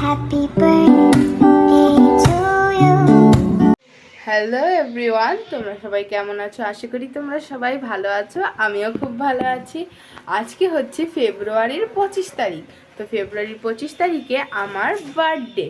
Happy birthday to you. Hello everyone, তোমরা সবাই কেমন আছো? আশা করি তোমরা সবাই ভালো আছো। আমিও খুব ভালো আছি। আজকে হচ্ছে ফেব্রুয়ারির 25 তারিখ। তো ফেব্রুয়ারির 25 তারিখে আমার বার্থডে।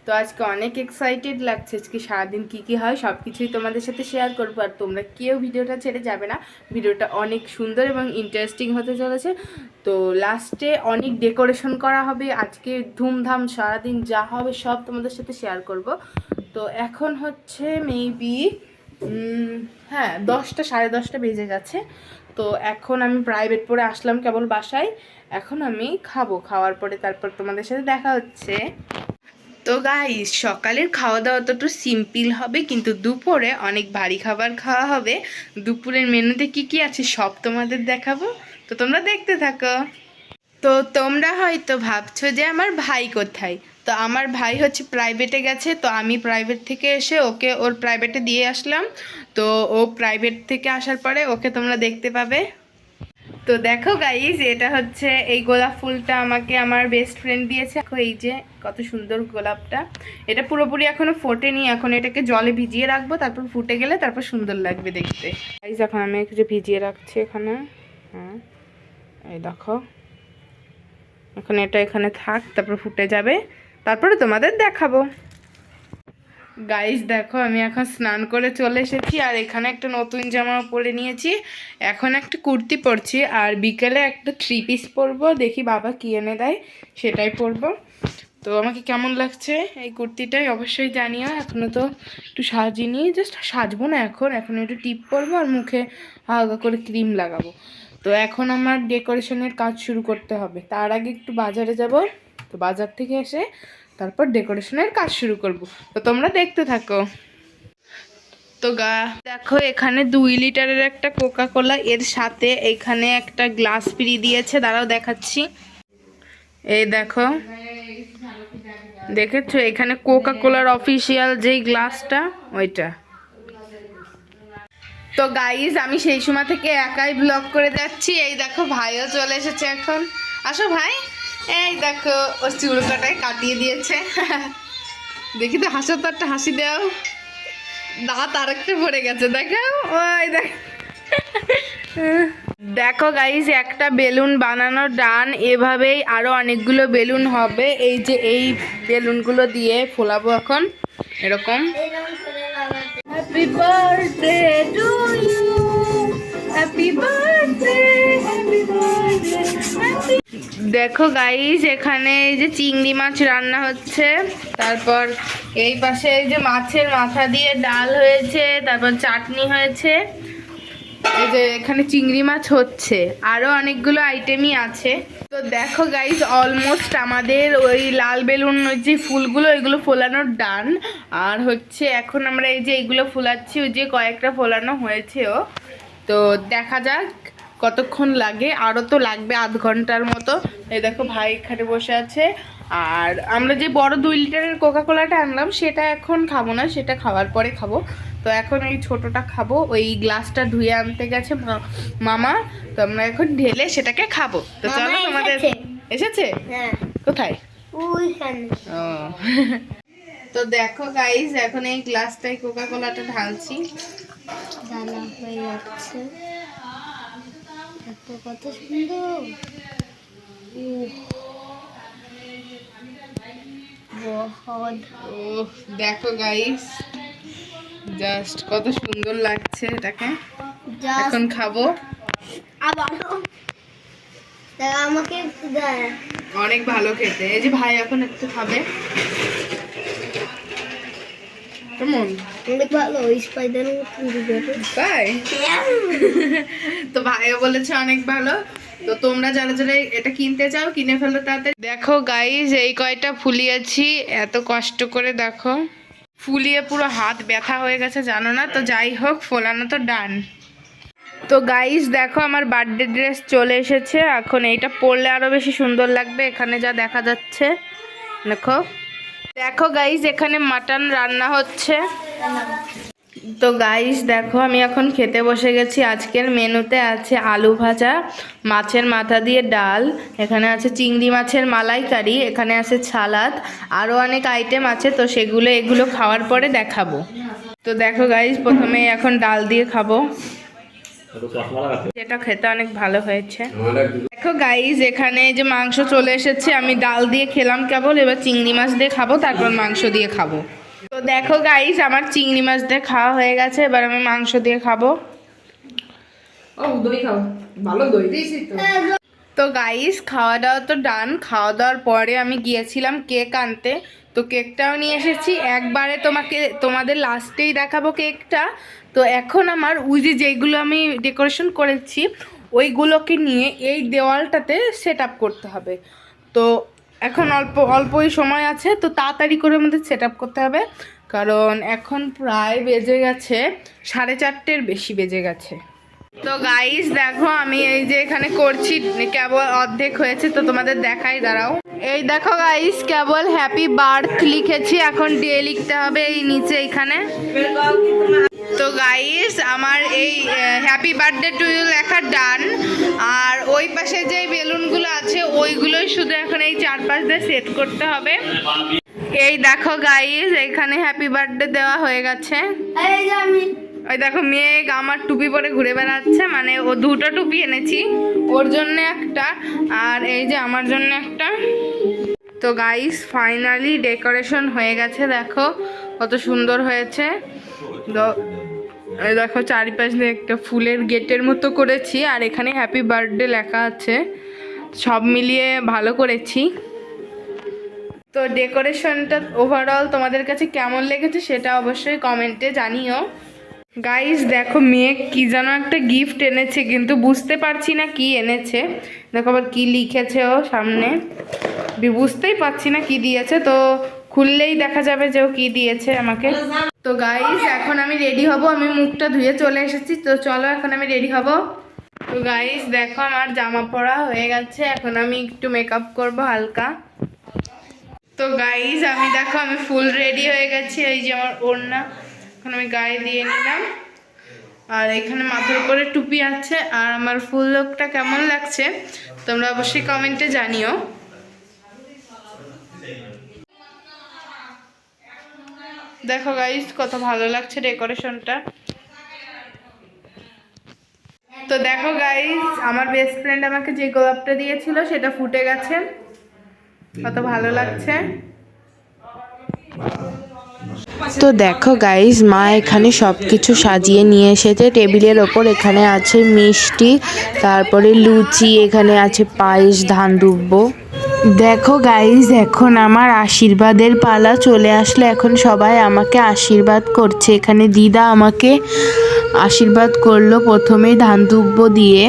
তো আজকে অনেক এক্সাইটেড লাগছে। আজকে সারাদিন কী হয় সব কিছুই তোমাদের সাথে শেয়ার করবো। আর তোমরা কেউ ভিডিওটা ছেড়ে যাবে না। ভিডিওটা অনেক সুন্দর এবং ইন্টারেস্টিং হতে চলেছে। তো লাস্টে অনেক ডেকোরেশন করা হবে। আজকে ধুমধাম সারাদিন যা হবে সব তোমাদের সাথে শেয়ার করব। তো এখন হচ্ছে মেবি হ্যাঁ 10টা, 10:30 বেজে গেছে। তো এখন আমি প্রাইভেট পড়ে আসলাম কেবল বাসায়। এখন আমি খাওয়ার পরে তারপর তোমাদের সাথে দেখা হচ্ছে। তো গাইস, সকালের খাওয়া দাওয়া তো একটু সিম্পল হবে, কিন্তু দুপুরে অনেক ভারী খাবার খাওয়া হবে। দুপুরের মেনুতে কি আছে সব তোমাদের দেখাবো। তো তোমরা দেখতে থাকো। তো তোমরা হয়তো ভাবছো যে আমার ভাই কোথায়। তো আমার ভাই হচ্ছে প্রাইভেটে গেছে। তো আমি প্রাইভেট থেকে এসে ওকে ওর প্রাইভেটে দিয়ে আসলাম। তো ও প্রাইভেট থেকে আসার পরে ওকে তোমরা দেখতে পাবে। তো দেখো গাইস, এটা হচ্ছে এই গোলাপ ফুলটা আমাকে আমার বেস্ট ফ্রেন্ড দিয়েছে। দেখো এই যে কত সুন্দর গোলাপটা। এটা পুরোপুরি এখনো ফোটেনি। এখন এটাকে জলে ভিজিয়ে রাখবো, তারপর ফুটে গেলে তারপর সুন্দর লাগবে দেখতে। গাইস, এখন আমি একটু ভিজিয়ে রাখছি এখানে। হ্যাঁ, এই দেখো, এখন এটা এখানে থাক, তারপর ফুটে যাবে, তারপরে তোমাদের দেখাবো। গাইস দেখো, আমি এখন স্নান করে চলে এসেছি। আর এখানে একটা নতুন জামা পরে নিয়েছি। এখন একটা কুর্তি পরছি, আর বিকেলে একটা 3 পিস পরবো। দেখি বাবা কি এনে দেয়, সেটাই পরবো। তো আমাকে কেমন লাগছে এই কুর্তিটাই অবশ্যই জানিও। এখনও তো একটু সাজিনি, জাস্ট সাজবো না, এখন একটু টিপ পরবো আর মুখে হালকা করে ক্রিম লাগাবো। তো এখন আমার ডেকোরেশনের কাজ শুরু করতে হবে। তার আগে একটু বাজারে যাব। তো বাজার থেকে এসে তারপর ডেকোরেশনের কাজ শুরু করব। তো তোমরা দেখতে থাকো। তো দেখো, এখানে 2 লিটারের একটা কোকা কোলা, এর সাথে এখানে একটা গ্লাস ফ্রি দিয়েছে। দাঁড়াও দেখাচ্ছি। এই দেখো, দেখেছো এখানে কোকা কোলার অফিসিয়াল যেই গ্লাসটা, ওইটা। তো গাইজ, আমি সেই সময় থেকে একাই ব্লগ করে যাচ্ছি। এই দেখো ভাইও চলে এসেছে এখন। আসো ভাই। এই দেখো, ও চুল কাটায় কাটিয়ে দিয়েছে। দেখি তো, হাসো তো, একটা হাসি দাও। দাঁত আরেকটা পড়ে গেছে, দেখো। ওই দেখ, দেখো গাইজ, একটা বেলুন বানানো ডান। এভাবেই আরো অনেকগুলো বেলুন হবে। এই যে এই বেলুনগুলো দিয়ে ফোলাবো এখন এরকম। Happy birthday to you, happy birthday, happy birthday. দেখো গাইজ, এখানে এই যে চিংড়ি মাছ রান্না হচ্ছে। তারপর এই পাশে এই যে মাছের মাথা দিয়ে ডাল হয়েছে, তারপর চাটনি হয়েছে। এই যে এখানে চিংড়ি মাছ হচ্ছে, আরো অনেকগুলো আইটেমই আছে। তো দেখো গাইজ, অলমোস্ট আমাদের ওই লাল বেলুন যে ফুলগুলো, ওইগুলো ফোলানোর ডান। আর হচ্ছে এখন আমরা এই যে এইগুলো ফোলাচ্ছি। ওই যে কয়েকটা ফোলানো হয়েছেও। তো দেখা যাক কতক্ষণ লাগে। আরও তো লাগবে আধ ঘন্টার মতো। এই দেখো ভাই এখানে বসে আছে। আর আমরা যে বড় 2 লিটারের কোকা কোলাটা আনলাম, সেটা এখন খাবো না, সেটা খাওয়ার পরে খাবো। তো এখন এই ছোটটা খাবো। ওই গ্লাসটা ধুয়ে আনতে গেছে মামা। তো আমরা এখন ঢেলে সেটাকে খাবো। তো চলো, তোমাদের এসেছে। কোথায়? ওইখানে। ও। তো দেখো গাইস, এখন এই গ্লাসটায় কোকা কোলাটা ঢালছি। ঢালা হয়ে যাচ্ছে। এত কত সুন্দর। দেখো গাইস, জাস্ট কত সুন্দর লাগছে এটাকে। এখন খাবো। আমাকে অনেক ভালো খেতে। এই যে ভাই এখন একটু খাবে। কেমন? অনেক ভালো, স্পাইডার তাই? তো ভাইও বলেছে অনেক ভালো। তো তোমরা যারা যারা এটা কিনতে চাও, কিনে ফেলো তাড়াতাড়ি। দেখো গাইস, এই কয়টা ফুলিয়েছি এত কষ্ট করে। দেখো ফুলিয়ে পুরো হাত ব্যথা হয়ে গেছে, জানো না। তো যাই হোক, ফোলানো তো ডান। তো গাইস দেখো, আমার বার্থডে ড্রেস চলে এসেছে। এখন এইটা পরলে আরো বেশি সুন্দর লাগবে। এখানে যা দেখা যাচ্ছে, দেখো। দেখো গাইস, এখানে মাটন রান্না হচ্ছে। তো গাইস দেখো আমি এখন খেতে বসে গেছি। আজকের মেনুতে আছে আলু ভাজা, মাছের মাথা দিয়ে ডাল, এখানে আছে চিংড়ি মাছের মালাইকারি, এখানে আছে সালাদ, আরও অনেক আইটেম আছে। তো এগুলো খাওয়ার পরে দেখাবো। তো দেখো গাইস প্রথমে এখন ডাল দিয়ে খাবো, যেটা খেতে অনেক ভালো হয়েছে। দেখো গাইস এখানে যে মাংস চলে এসেছে, আমি ডাল দিয়ে খেলাম কেবল, এবার চিংড়ি মাছ দিয়ে খাবো, তারপর মাংস দিয়ে খাবো। তো দেখো গাইস আমার চিংড়ি মাছ দিয়ে খাওয়া হয়ে গেছে, এবার আমি মাংস দিয়ে খাবো। ও দই খাও, ভালো দই দিয়েছি তো। তো গাইস খাওয়া দাওয়া তো ডান। খাওয়া দাওয়ার পরে আমি গিয়েছিলাম কেক আনতে, তো কেকটাও নিয়ে এসেছি। একবারে তোমাদের লাস্টেই দেখাবো কেকটা। তো এখন আমার যেগুলো আমি ডেকোরেশন করেছি ওইগুলোকে নিয়ে এই দেওয়ালটাতে সেট আপ করতে হবে। তো এখন অল্পই সময় আছে, তো তাড়াতাড়ি করে আমাদের সেট আপ করতে হবে, কারণ এখন প্রায় বেজে গেছে 4:30-এর বেশি বেজে গেছে। তো গাইস দেখো আমি এই যে এখানে করছি, কেবল অর্ধেক হয়েছে, তো তোমাদের দেখাই, দাঁড়াও। এই দেখো গাইস কেবল হ্যাপি বার্থ লিখেছি, এখন ডে লিখতে হবে এই নিচে এইখানে। তো গাইস আমার এই হ্যাপি বার্থডে টু ইউ লেখা ডান। আর ওই পাশে যে বেলুনগুলো আছে ওইগুলোই শুধু এখন এই চারপাশ দিয়ে সেট করতে হবে। এই দেখো গাইস এখানে হ্যাপি বার্থডে দেওয়া হয়ে গেছে। ওই দেখো মেয়ে আমার টুপি পরে ঘুরে বেড়াচ্ছে, মানে ও দুটো টুপি এনেছি, ওর জন্য একটা আর এই যে আমার জন্য একটা। তো গাইস ফাইনালি ডেকোরেশন হয়ে গেছে, দেখো কত সুন্দর হয়েছে। এই দেখো চারিপাশ দিয়ে একটা ফুলের গেটের মতো করেছি, আর এখানে হ্যাপি বার্থডে লেখা আছে। সব মিলিয়ে ভালো করেছি। তো ডেকোরেশনটা ওভারঅল তোমাদের কাছে কেমন লেগেছে সেটা অবশ্যই কমেন্টে জানিও। গাইস দেখো মেয়ে কি যেন একটা গিফট এনেছে, কিন্তু বুঝতে পারছি না কি এনেছে। দেখো আবার কি লিখেছে ও সামনে, বুঝতেই পারছি না কি দিয়েছে, তো খুললেই দেখা যাবে যে ও কি দিয়েছে আমাকে। তো গাইস এখন আমি রেডি হব, আমি মুখটা ধুয়ে চলে এসেছি, তো চলো এখন আমি রেডি হব। তো গাইস দেখো আমার জামা পরা হয়ে গেছে, এখন আমি একটু মেকআপ করব হালকা। তো গাইস আমি দেখো আমি ফুল রেডি হয়ে গেছি, এই যে আমার ওড়না এখন আমি গায়ে দিয়ে নিলাম, আর এখানে মাথার উপরে টুপি আছে। আর আমার ফুল লুকটা কেমন লাগছে তোমরা অবশ্যই কমেন্টে জানিও। দেখো গাইস কত ভালো লাগছে ডেকোরেশনটা। তো দেখো গাইস আমার বেস্ট ফ্রেন্ড আমাকে যে গোলাপটা দিয়েছিল সেটা ফুটে গেছে, কত ভালো লাগছে। তো দেখো গাইস মা এখানে সব কিছু সাজিয়ে নিয়ে এসেছে টেবিলের ওপর। এখানে আছে মিষ্টি, তারপরে লুচি, এখানে আছে পায়েস, ধান দুব্বো। দেখো গাইস এখন আমার আশীর্বাদের পালা চলে আসলে, এখন সবাই আমাকে আশীর্বাদ করছে। এখানে দিদা আমাকে আশীর্বাদ করলো প্রথমেই ধান দুব্বো দিয়ে।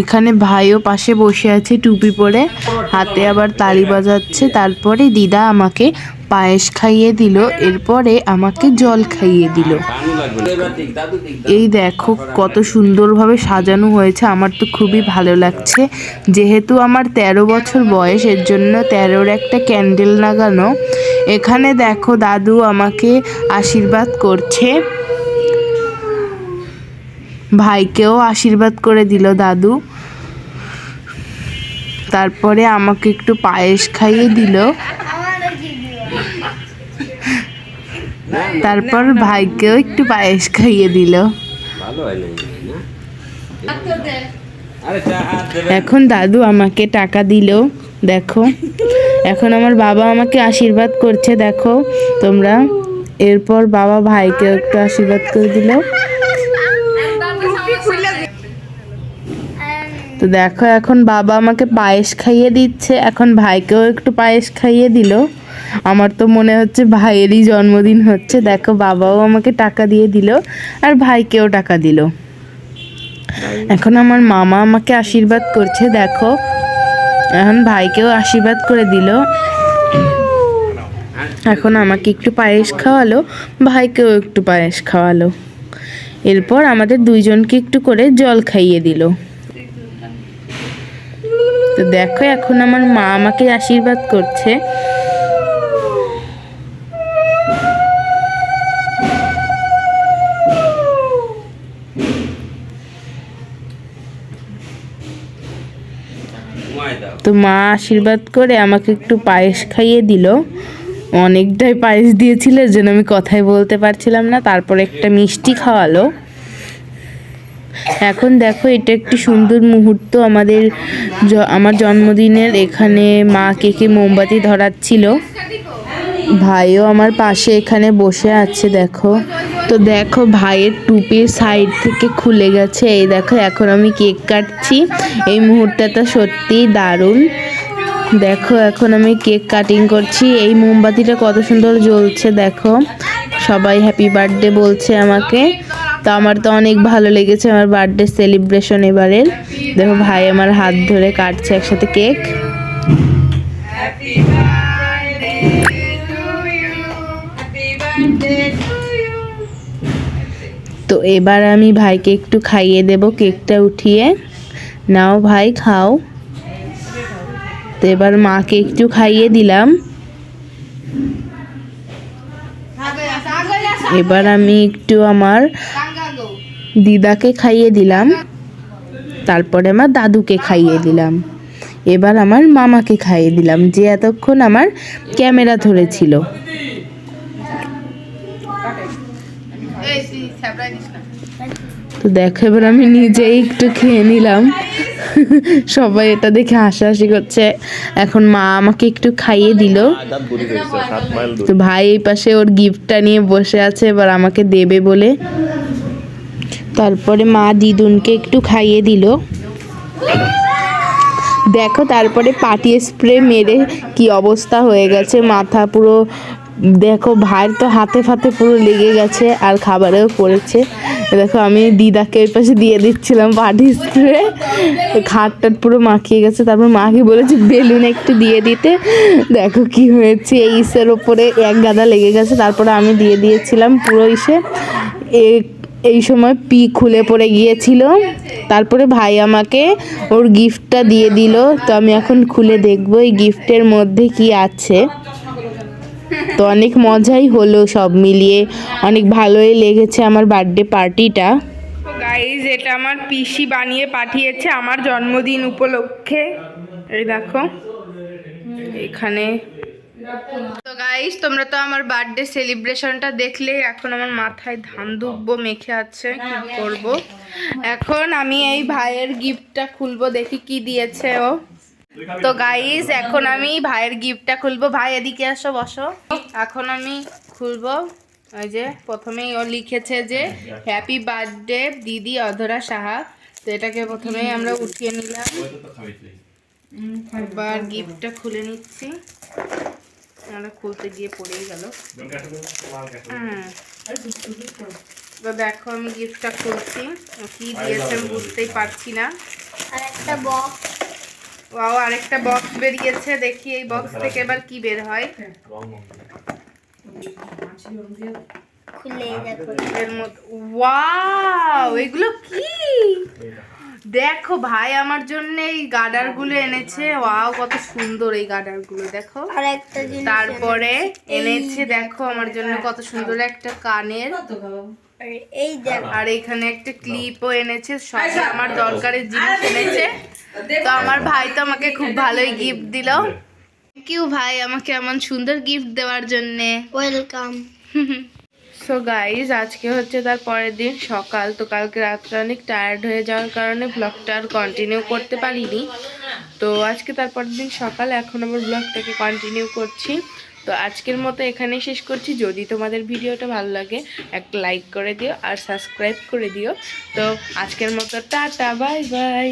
এখানে ভাইও পাশে বসে আছে টুপি পরে, হাতে আবার তালি বাজাচ্ছে। তারপরে দিদা আমাকে পায়েস খাইয়ে দিল, এরপরে আমাকে জল খাইয়ে দিল। এই দেখো কত সুন্দরভাবে সাজানো হয়েছে, আমার তো খুবই ভালো লাগছে। যেহেতু আমার 13 বছর বয়স, এর জন্য 13-র একটা ক্যান্ডেল লাগানো। এখানে দেখো দাদু আমাকে আশীর্বাদ করছে, ভাইকেও আশীর্বাদ করে দিল দাদু। তারপরে আমাকে একটু পায়েস খাইয়ে দিল, তারপর ভাইকেও একটু পায়েস খাইয়ে দিল। এখন দাদু আমাকে টাকা দিল। দেখো এখন আমার বাবা আমাকে আশীর্বাদ করছে, দেখো তোমরা। এরপর বাবা ভাইকেও একটু আশীর্বাদ করে দিল। তো দেখো এখন বাবা আমাকে পায়েস খাইয়ে দিচ্ছে, এখন ভাইকেও একটু পায়েস খাইয়ে দিল। আমার তো মনে হচ্ছে ভাইয়েরই জন্মদিন হচ্ছে। দেখো বাবাও আমাকে টাকা দিয়ে দিল আর ভাইকেও টাকা দিল। এখন আমার মামা আমাকে আশীর্বাদ করছে, দেখো এখন ভাইকেও আশীর্বাদ করে দিল। এখন আমাকে একটু পায়েস খাওয়ালো, ভাইকেও একটু পায়েস খাওয়ালো। এরপর আমাদের দুইজনকে একটু করে জল খাইয়ে দিল। তো দেখো এখন আমার মা আমাকে আশীর্বাদ করছে। তো মা আশীর্বাদ করে আমাকে একটু পায়েস খাইয়ে দিল। অনেকটাই পায়েস দিয়েছিল, এর জন্য আমি কথাই বলতে পারছিলাম না। তারপরে একটা মিষ্টি খাওয়ালো। এখন দেখো, এটা একটি সুন্দর মুহূর্ত আমার জন্মদিনের। এখানে মা কেকে মোমবাতি ধরাচ্ছিল, ভাইও আমার পাশে এখানে বসে আছে দেখো। তো দেখো, ভাইয়ের টুপির সাইড থেকে খুলে গেছে। এই দেখো, এখন আমি কেক কাটছি। এই মুহূর্তটা সত্যিই দারুণ। দেখো, এখন আমি কেক কাটিং করছি। এই মোমবাতিটা কত সুন্দর জ্বলছে দেখো। সবাই হ্যাপি বার্থডে বলছে আমাকে। তো আমার তো অনেক ভালো লেগেছে আমার বার্থডে সেলিব্রেশন এবারের। দেখো, ভাই আমার হাত ধরে কাটছে একসাথে কেক। তো এবার আমি ভাইকে একটু খাইয়ে দেব কেকটা উঠিয়ে। নাও ভাই, খাও। তো এবার মাকে একটু খাইয়ে দিলাম। এবার আমি একটু আমার দিদাকে খাইয়ে দিলাম। তারপরে আমার দাদুকে খাইয়ে দিলাম। এবার আমার মামাকে খাইয়ে দিলাম, যে এতক্ষণ আমার ক্যামেরা ধরেছিল। তো দেখো, এবার আমি নিজেই একটু খেয়ে নিলাম। সবাই এটা দেখে হাসাহাসি করছে। এখন মা আমাকে একটু খাইয়ে দিল। তো ভাই এই পাশে ওর গিফটটা নিয়ে বসে আছে, এবার আমাকে দেবে বলে। তারপরে মা দিদুনকে একটু খাইয়ে দিল। দেখো, তারপরে পাটি স্প্রে মেরে কি অবস্থা হয়ে গেছে, মাথা পুরো। দেখো, ভাইয়ের তো হাতে ফাতে পুরো লেগে গেছে আর খাবারেও পড়েছে। দেখো, আমি দিদাকে ওই পাশে দিয়ে দিচ্ছিলাম পাটি স্প্রে, খাটটা পুরো মাখিয়ে গেছে। তারপর মাকে বলেছি বেলুন একটু দিয়ে দিতে। দেখো কি হয়েছে, এই ইসের ওপরে এক গাদা লেগে গেছে। তারপরে আমি দিয়ে দিয়েছিলাম পুরো ইসে। এই সময় পি খুলে পড়ে গিয়েছিল। তারপরে ভাই আমাকে ওর গিফটটা দিয়ে দিল। তো আমি এখন খুলে দেখবো এই গিফটের মধ্যে কি আছে। তো অনেক মজাই হলো, সব মিলিয়ে অনেক ভালোই লেগেছে আমার বার্থডে পার্টিটা। গাইজ, এটা আমার পিসি বানিয়ে পাঠিয়েছে আমার জন্মদিন উপলক্ষে। এই দেখো এখানে। তো গাইজ, তোমরা তো আমার বার্থডে সেলিব্রেশনটা দেখলে। এখন আমার মাথায় ধান দুব্বো মেখে আছে, কি করব। এখন আমি এই ভাইয়ের গিফটটা খুলবো, দেখি কি দিয়েছে ও। তো গাইজ, এখন আমি ভাইয়ের গিফটটা খুলবো। ভাই এদিকে আসো, বসো। এখন আমি খুলবো। ওই যে প্রথমেই ও লিখেছে যে হ্যাপি বার্থডে দিদি অধরা সাহা। তো এটাকে প্রথমেই আমরা উঠিয়ে নিলাম। এবার গিফটটা খুলে নিচ্ছি। আমরা খুলতে গিয়ে পড়েই গেল। তো দেখো, আমি গিফটটা খুলছি। কি দিয়েছে আমি বুঝতেই পারছি না। আরেকটা বক্স। ওয়াও, আরেকটা বক্স বেরিয়েছে। দেখি এই বক্স থেকে এবার কি বের হয়। খুলে দেখো। এর মধ্যে ওয়াও, এগুলো কি দেখো। ভাই আমার জন্য এই গার্ডার গুলো এনেছে। ওয়াও, কত সুন্দর এই গার্ডার গুলো দেখো। আরেকটা জিনিস তারপরে এনেছে দেখো আমার জন্য কত সুন্দর একটা কানের। এই দেখো, আর এখানে একটা ক্লিপও এনেছে। সব আমার দরকারের জিনিস এনেছে। তো আমার ভাই তো আমাকে খুব ভালোই গিফট দিল। থ্যাংক ইউ ভাই, আমাকে এমন সুন্দর গিফট দেওয়ার জন্যে। ওয়েলকাম। সো গাইজ, আজকে হচ্ছে তার পরের দিন সকাল। তো কালকে রাত্রে অনেক টায়ার্ড হয়ে যাওয়ার কারণে ব্লগটা আর কন্টিনিউ করতে পারিনি। তো আজকে তার পরের দিন সকাল, এখন আবার ব্লগটাকে কন্টিনিউ করছি। তো আজকের মতো এখানেই শেষ করছি। যদি তোমাদের ভিডিওটা ভালো লাগে একটা লাইক করে দিও আর সাবস্ক্রাইব করে দিও। তো আজকের মতো টাটা, বাই বাই।